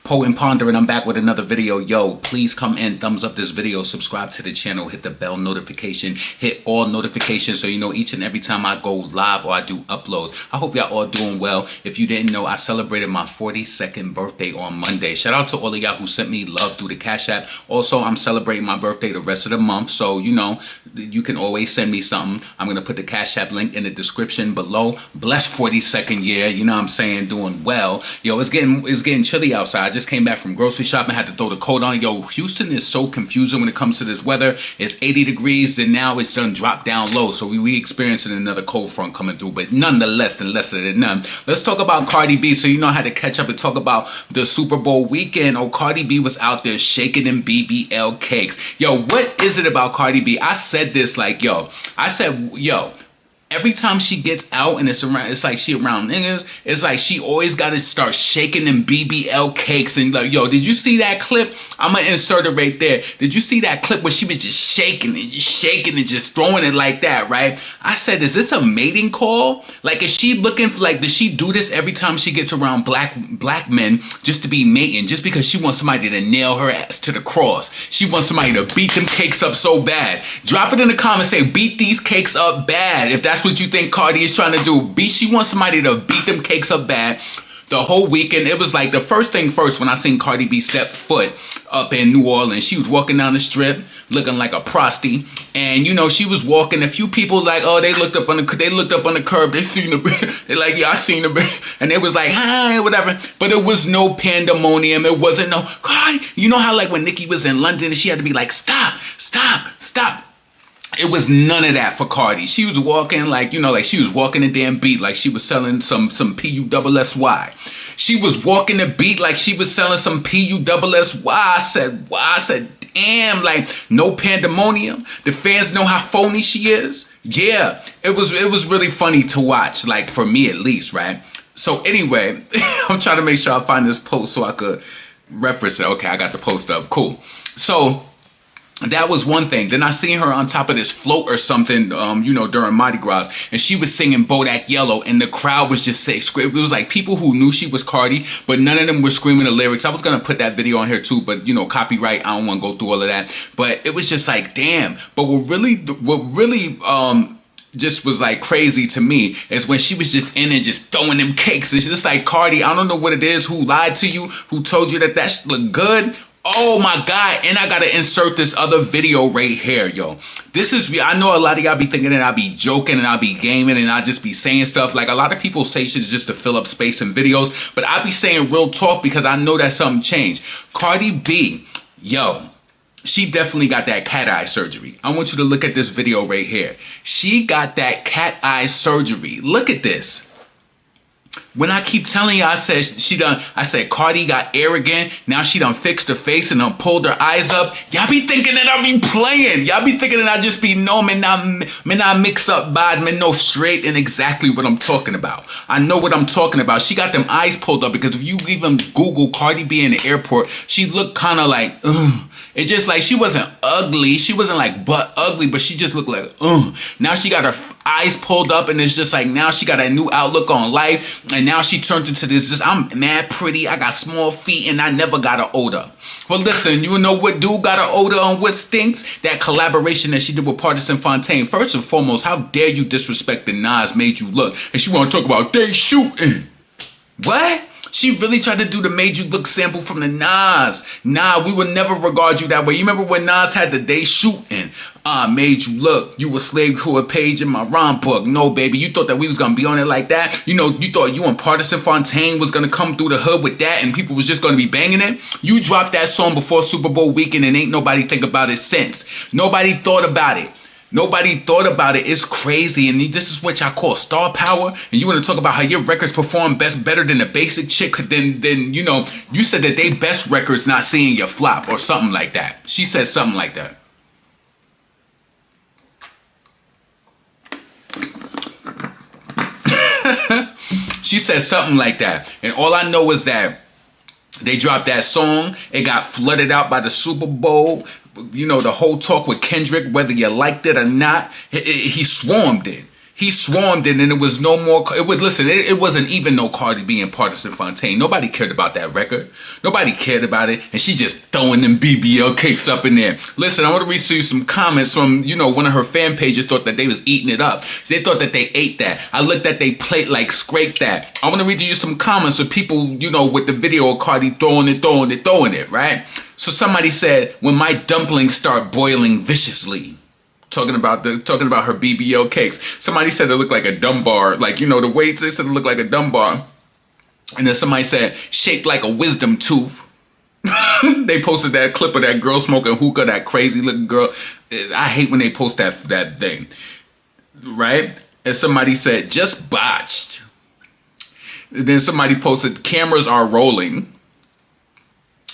Poet Ponder, and I'm back with another video. Yo, please come in, thumbs up this video, subscribe to the channel, hit the bell notification, hit all notifications so you know each and every time I go live or I do uploads. I hope y'all all doing well. If you didn't know, I celebrated my 42nd birthday on Monday. Shout out to all of y'all who sent me love through the Cash App. Also, I'm celebrating my birthday the rest of the month, so you know, you can always send me something. I'm gonna put the Cash App link in the description below. Blessed 42nd year, you know what I'm saying, doing well. Yo, it's getting chilly outside. Just came back from grocery shopping, had to throw the coat on. Yo, Houston is so confusing when it comes to this weather. It's 80 degrees, then now it's done dropped down low. So we experiencing another cold front coming through, but nonetheless and lesser than none. Let's talk about Cardi B. So you know how to catch up and talk about the Super Bowl weekend. Oh, Cardi B was out there shaking them BBL cakes. Yo, what is it about Cardi B? I said this like, yo, every time she gets out and it's like she around niggas, it's like she always got to start shaking them BBL cakes. And like, yo, did you see that clip? I'm going to insert it right there. Did you see that clip where she was just shaking and just throwing it like that, right? I said, is this a mating call? Like, is she looking for, like, does she do this every time she gets around black men just to be mating? Just because she wants somebody to nail her ass to the cross. She wants somebody to beat them cakes up so bad. Drop it in the comments, say, beat these cakes up bad. If that's what you think Cardi is trying to do. She wants somebody to beat them cakes up bad. The whole weekend, it was like the first thing first when I seen Cardi B step foot up in New Orleans. She was walking down the strip looking like a prosty, and you know she was walking. A few people like, oh, they looked up on the curb. They seen the they like, yeah, I seen the and they was like, hi, whatever. But it was no pandemonium. It wasn't no Cardi. You know how like when Nicki was in London and she had to be like, stop. It was none of that for Cardi. She was walking like, you know, like she was walking a damn beat like she was selling some PUSSY. She was walking the beat like she was selling some PUSSY. I said, damn, like no pandemonium. The fans know how phony she is. Yeah, it was really funny to watch, like for me at least, right? So anyway, I'm trying to make sure I find this post so I could reference it. Okay, I got the post up. Cool. So that was one thing. Then I seen her on top of this float or something, you know, during Mardi Gras, and she was singing Bodak Yellow, and the crowd was just saying, it was like people who knew she was Cardi, but none of them were screaming the lyrics. I was gonna put that video on here too, but you know, copyright, I don't want to go through all of that. But it was just like, damn. But what really just was like crazy to me is when she was just in and just throwing them cakes. It's just like, Cardi, I don't know what it is, who lied to you, who told you that looked good. Oh my God, and I gotta insert this other video right here, yo. I know a lot of y'all be thinking that I be joking and I be gaming and I just be saying stuff. Like a lot of people say shit just to fill up space in videos, but I be saying real talk because I know that something changed. Cardi B, yo, she definitely got that cat eye surgery. I want you to look at this video right here. She got that cat eye surgery. Look at this. When I keep telling you, I said Cardi got arrogant. Now she done fixed her face and done pulled her eyes up. Y'all be thinking that I be playing. Y'all be thinking that I just be no, man, I mix up bad, man, no straight and exactly what I'm talking about. I know what I'm talking about. She got them eyes pulled up because if you even Google Cardi B in the airport, she looked kind of like, ugh. It just like, she wasn't ugly. She wasn't like butt ugly, but she just looked like, ugh. Now she got her eyes pulled up and it's just like, now she got a new outlook on life. And now she turned into this, I'm mad pretty. I got small feet and I never got an odor. Well, listen, you know what dude got an odor on what stinks? That collaboration that she did with Partisan Fontaine. First and foremost, how dare you disrespect the Nas Made You Look? And she want to talk about they shooting. What? She really tried to do the Made You Look sample from the Nas. Nah, we would never regard you that way. You remember when Nas had the They Shooting? Made you look. You were slave to a page in my rhyme book. No, baby, you thought that we was going to be on it like that? You know, you thought you and Partisan Fontaine was going to come through the hood with that and people was just going to be banging it? You dropped that song before Super Bowl weekend and ain't nobody think about it since. Nobody thought about it. Nobody thought about it. It's crazy. And this is what y'all call star power. And you want to talk about how your records perform better than the basic chick. Then you know, you said that they best records not seeing your flop or something like that. She said something like that. She said something like that. And all I know is that they dropped that song. It got flooded out by the Super Bowl. You know, the whole talk with Kendrick, whether you liked it or not, he swarmed it. He swarmed it, and it was no more. It wasn't even no Cardi B and Partisan Fontaine. Nobody cared about that record. Nobody cared about it, and she just throwing them BBL cakes up in there. Listen, I want to read you some comments from, one of her fan pages thought that they was eating it up. They thought that they ate that. I looked at they plate like scrape that. I want to read you some comments of people, with the video of Cardi throwing it, right? So somebody said, when my dumplings start boiling viciously. Talking about her BBL cakes. Somebody said it looked like a Dunbar. Like, the weights, they said it looked like a Dunbar. And then somebody said, shaped like a wisdom tooth. They posted that clip of that girl smoking hookah, that crazy looking girl. I hate when they post that thing. Right? And somebody said, just botched. And then somebody posted, cameras are rolling.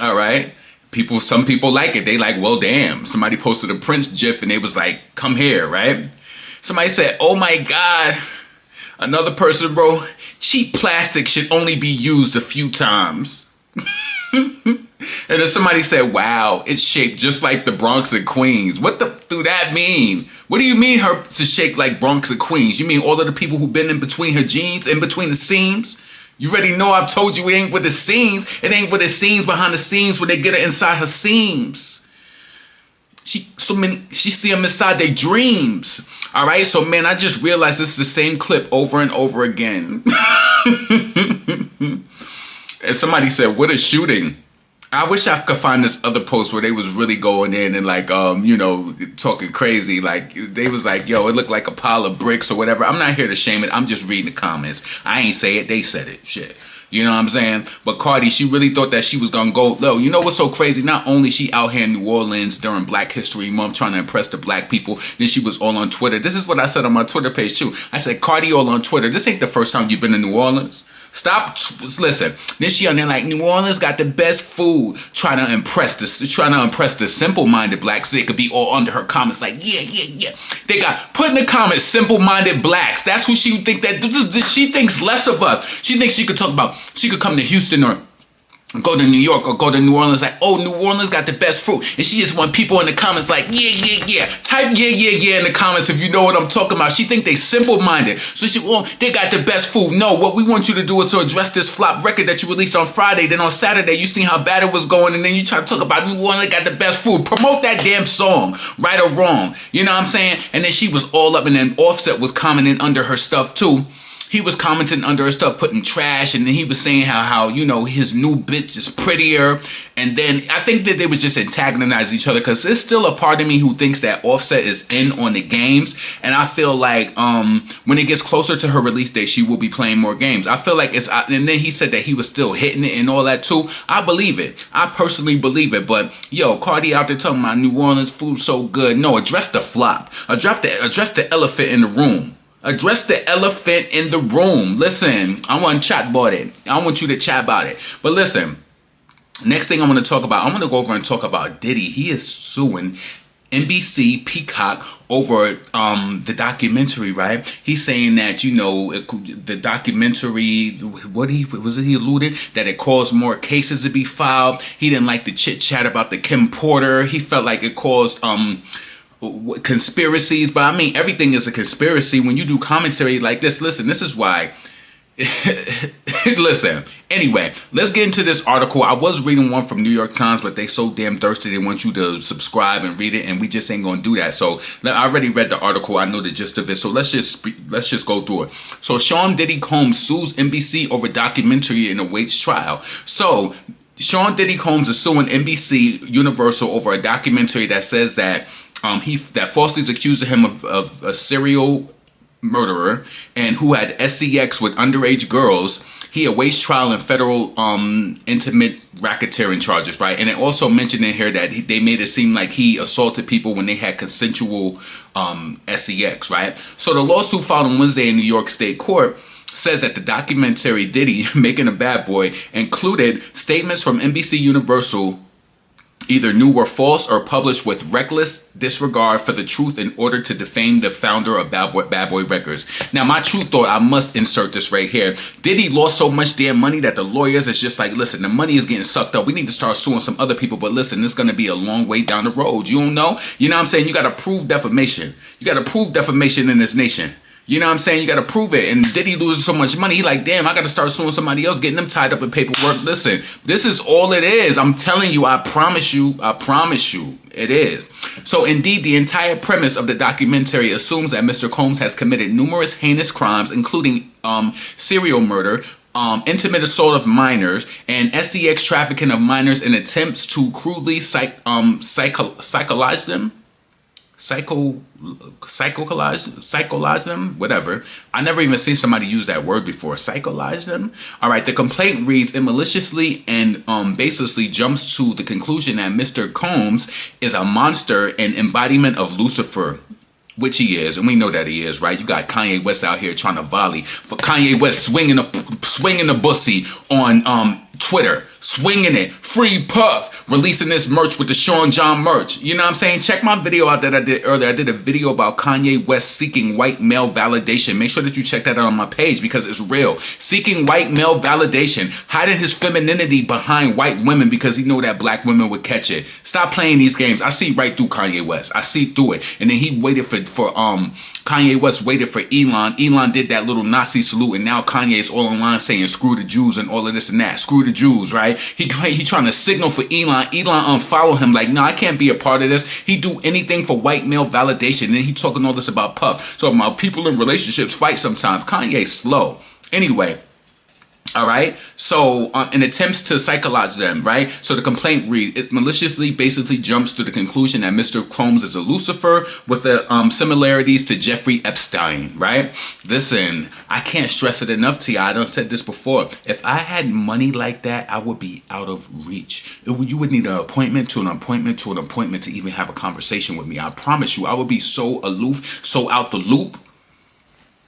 All right? Some people like it. They like, well, damn. Somebody posted a Prince gif and they was like, come here, right? Somebody said, oh my God. Another person wrote, cheap plastic should only be used a few times. And then somebody said, wow, it's shaped just like the Bronx and Queens. What do that mean? What do you mean her to shake like Bronx and Queens? You mean all of the people who've been in between her jeans, in between the seams? You already know I've told you it ain't with the seams. It ain't with the seams behind the seams when they get her inside her seams. She see them inside their dreams. All right, so man, I just realized this is the same clip over and over again. And somebody said, what a shooting. I wish I could find this other post where they was really going in and like, talking crazy. Like, they was like, yo, it looked like a pile of bricks or whatever. I'm not here to shame it. I'm just reading the comments. I ain't say it. They said it. Shit. You know what I'm saying? But Cardi, she really thought that she was going to go low. You know what's so crazy? Not only she out here in New Orleans during Black History Month trying to impress the black people, then she was all on Twitter. This is what I said on my Twitter page too. I said, Cardi all on Twitter. This ain't the first time you've been to New Orleans. Stop, listen. Then she on there like, New Orleans got the best food. Trying to impress the simple-minded blacks. So they could be all under her comments like, yeah. They got, put in the comments, simple-minded blacks. That's who she think that, she thinks less of us. She thinks she could talk about, she could come to Houston or go to New York or go to New Orleans like, oh, New Orleans got the best food. And she just want people in the comments like, yeah. Type yeah in the comments if you know what I'm talking about. She think they simple-minded. So they got the best food. No, what we want you to do is to address this flop record that you released on Friday. Then on Saturday, you seen how bad it was going. And then you try to talk about New Orleans got the best food. Promote that damn song, right or wrong. You know what I'm saying? And then she was all up, and then Offset was commenting under her stuff too. He was commenting under her stuff, putting trash, and then he was saying how his new bitch is prettier. And then I think that they was just antagonizing each other because there's still a part of me who thinks that Offset is in on the games. And I feel like when it gets closer to her release date, she will be playing more games. I feel like and then he said that he was still hitting it and all that too. I believe it. I personally believe it. But yo, Cardi out there talking about New Orleans food so good. No, address the flop. Address the elephant in the room. Address the elephant in the room. Listen, I want to chat about it. I want you to chat about it. But listen, next thing I want to talk about, I'm going to go over and talk about Diddy. He is suing NBC Peacock over the documentary, right? He's saying that, the documentary, he alluded that it caused more cases to be filed. He didn't like the chit chat about the Kim Porter. He felt like it caused conspiracies, but I mean, everything is a conspiracy when you do commentary like this. Listen, this is why. Listen, anyway, let's get into this article. I was reading one from New York Times, but they so damn thirsty they want you to subscribe and read it, and we just ain't gonna do that. So I already read the article. I know the gist of it. So let's just go through it. So Sean Diddy Combs sues NBC over documentary and awaits trial. So Sean Diddy Combs is suing NBC Universal over a documentary that says that that falsely accuses him of a serial murderer and who had SCX with underage girls. He awaits trial in federal intimate racketeering charges, right? And it also mentioned in here that they made it seem like he assaulted people when they had consensual SCX, right? So the lawsuit filed on Wednesday in New York State Court says that the documentary Diddy, Making a Bad Boy, included statements from NBC Universal either new or false or published with reckless disregard for the truth in order to defame the founder of Bad Boy Records. Now, my true thought, I must insert this right here. Diddy lost so much damn money that the lawyers is just like, listen, the money is getting sucked up. We need to start suing some other people. But listen, it's going to be a long way down the road. You don't know? You know what I'm saying? You got to prove defamation. You got to prove defamation in this nation. You know what I'm saying? You got to prove it. And Diddy loses so much money. He like, damn, I got to start suing somebody else, getting them tied up in paperwork. Listen, this is all it is. I'm telling you, I promise you, it is. So indeed, the entire premise of the documentary assumes that Mr. Combs has committed numerous heinous crimes, including serial murder, intimate assault of minors, and SEX trafficking of minors in attempts to crudely psychologize them. Psychologize them, whatever. I never even seen somebody use that word before. Psychologize them. All right. The complaint reads, it maliciously and baselessly jumps to the conclusion that Mr. Combs is a monster and embodiment of Lucifer, which he is, and we know that he is, right? You got Kanye West out here trying to volley, but Kanye West swinging the bussy on Twitter, swinging it, free Puff, releasing this merch with the Sean John merch. You know what I'm saying? Check my video out that I did earlier. I did a video about Kanye West seeking white male validation. Make sure that you check that out on my page because it's real. Seeking white male validation, hiding his femininity behind white women because he know that black women would catch it. Stop playing these games. I see right through Kanye West. I see through it. And then he waited for Kanye West waited for Elon. Elon did that little Nazi salute, and now Kanye is all online saying screw the Jews and all of this and that. Screw the Jews, right? He trying to signal for Elon. Elon unfollow him like, no, I can't be a part of this. He do anything for white male validation. And then he talking all this about Puff. So about people in relationships fight sometimes. Kanye slow. Anyway. All right. So in attempts to psychologize them, right? So the complaint reads, it maliciously basically jumps to the conclusion that Mr. Combs is a Lucifer with the similarities to Jeffrey Epstein, right? Listen, I can't stress it enough to you. I done said this before. If I had money like that, I would be out of reach. You would need an appointment to an appointment to an appointment to even have a conversation with me. I promise you, I would be so aloof, so out the loop.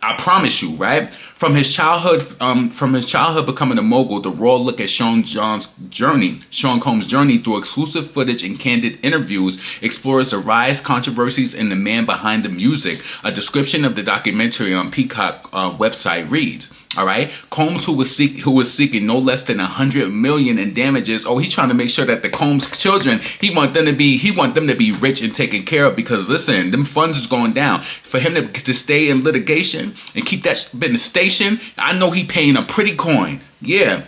I promise you, right? From his childhood becoming a mogul, the raw look at Sean Combs' journey through exclusive footage and candid interviews explores the rise, controversies, and the man behind the music. A description of the documentary on Peacock website reads, all right, Combs, who was seeking no less than $100 million in damages. Oh, he's trying to make sure that the Combs children, he want them to be rich and taken care of because listen, them funds is going down. For him to stay in litigation and keep that in the station, I know he paying a pretty coin. Yeah,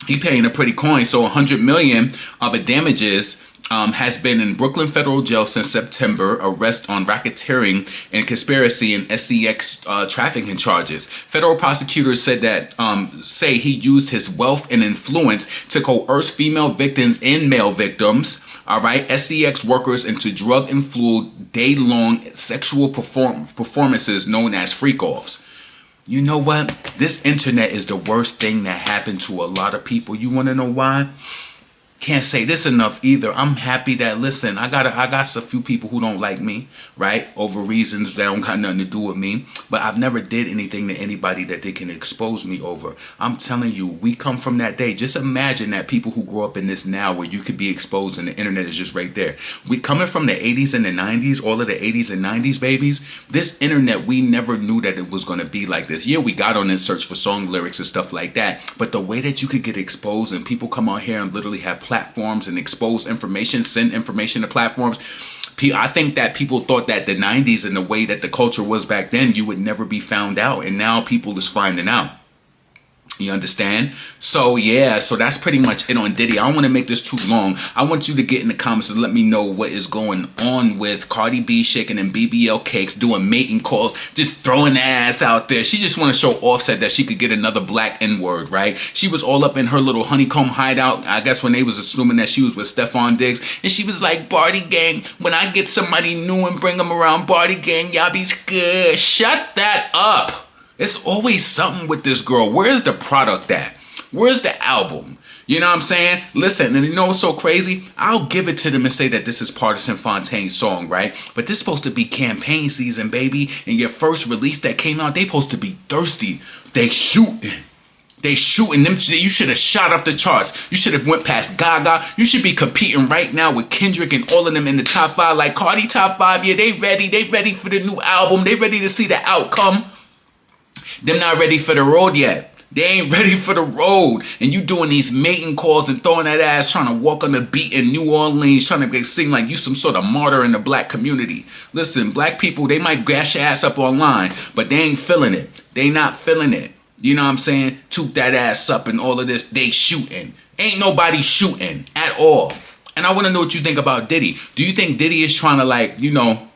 he paying a pretty coin. So $100 million of the damages. Has been in Brooklyn federal jail since September, arrest on racketeering and conspiracy and SEX trafficking charges. Federal prosecutors said that say he used his wealth and influence to coerce female victims and male victims, all right, SEX workers into drug-influenced day-long sexual performances known as freak-offs. You know what? This internet is the worst thing that happened to a lot of people. You want to know why? Can't say this enough either. I'm happy that, listen, I got a few people who don't like me, right? Over reasons that don't got nothing to do with me. But I've never did anything to anybody that they can expose me over. I'm telling you, we come from that day. Just imagine that people who grow up in this now where you could be exposed and the internet is just right there. We coming from the 80s and the 90s, all of the 80s and 90s babies. This internet, we never knew that it was going to be like this. Yeah, we got on and search for song lyrics and stuff like that. But the way that you could get exposed and people come on here and literally have platforms and expose information, send information to platforms. I think that people thought that the 90s and the way that the culture was back then, you would never be found out. And now people is finding out. You understand? So yeah, so that's pretty much it on Diddy. I don't want to make this too long. I want you to get in the comments and let me know what is going on with Cardi B shaking and BBL cakes, doing mating calls, just throwing that ass out there. She just want to show Offset that she could get another black N-word, right? She was all up in her little honeycomb hideout, I guess when they was assuming that she was with Stephon Diggs. And she was like, Barty gang, when I get somebody new and bring them around, Barty gang, y'all be good. Shut that up. It's always something with this girl. Where's the product at? Where's the album? You know what I'm saying? Listen, and you know what's so crazy? I'll give it to them and say that this is Partisan Fontaine's song, right? But this is supposed to be campaign season, baby. And your first release that came out, they supposed to be thirsty. They shooting them. You should have shot up the charts. You should have went past Gaga. You should be competing right now with Kendrick and all of them in the top 5. Like Cardi top 5, yeah, they ready. They ready for the new album. They ready to see the outcome. They're not ready for the road yet. They ain't ready for the road. And you doing these mating calls and throwing that ass, trying to walk on the beat in New Orleans, trying to sing like you some sort of martyr in the black community. Listen, black people, they might gash your ass up online, but they ain't feeling it. They not feeling it. You know what I'm saying? Toot that ass up and all of this. They shooting. Ain't nobody shooting at all. And I want to know what you think about Diddy. Do you think Diddy is trying to, like, you know,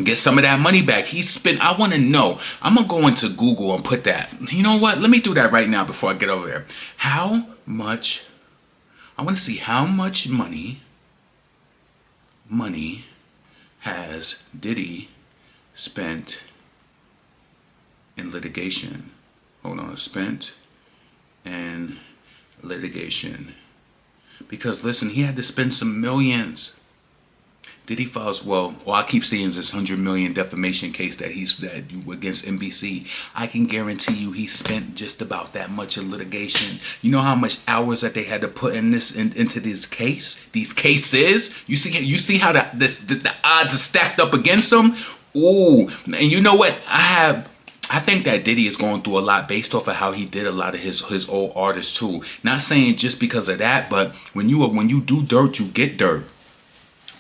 get some of that money back? He spent, I want to know. I'm going to go into Google and put that. You know what? Let me do that right now before I get over there. How much, I want to see how much money has Diddy spent in litigation. Hold on, spent in litigation. Because listen, he had to spend some millions. Diddy files, well, all I keep seeing is this $100 million defamation case that against NBC. I can guarantee you he spent just about that much in litigation. You know how much hours that they had to put in this into this case? These cases? You see how the odds are stacked up against him? Ooh, and you know what? I think that Diddy is going through a lot based off of how he did a lot of his old artists too. Not saying just because of that, but when you do dirt, you get dirt.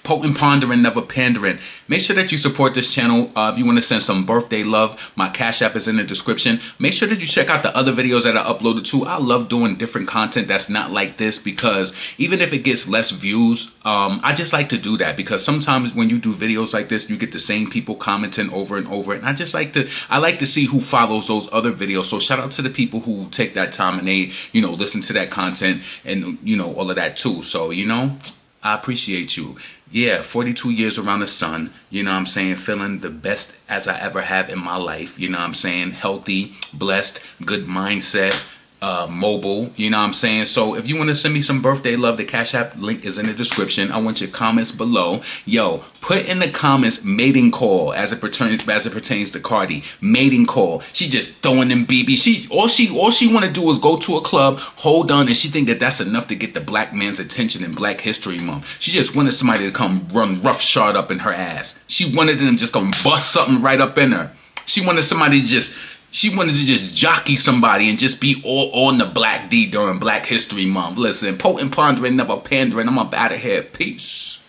Potent pondering, never pandering. Make sure that you support this channel. If you want to send some birthday love, my Cash App is in the description. Make sure that you check out the other videos that I uploaded too. I love doing different content that's not like this, because even if it gets less views, I just like to do that, because sometimes when you do videos like this, you get the same people commenting over and over, and I like to see who follows those other videos. So shout out to the people who take that time and they, you know, listen to that content and, you know, all of that too. So, you know, I appreciate you. Yeah, 42 years around the sun, you know what I'm saying, feeling the best as I ever have in my life, you know what I'm saying, healthy, blessed, good mindset, mobile, you know what I'm saying. So if you want to send me some birthday love, the Cash App link is in the description. I want your comments below. Yo, put in the comments mating call as it pertains to Cardi. Mating call. She just throwing them BB. All she want to do is go to a club, hold on, and she think that that's enough to get the black man's attention in Black History Month. She just wanted somebody to come run roughshod up in her ass. She wanted them just come bust something right up in her. She wanted somebody to just jockey somebody and just be all on the Black D during Black History Month. Listen, potent pondering, never pandering. I'm up out of here. Peace.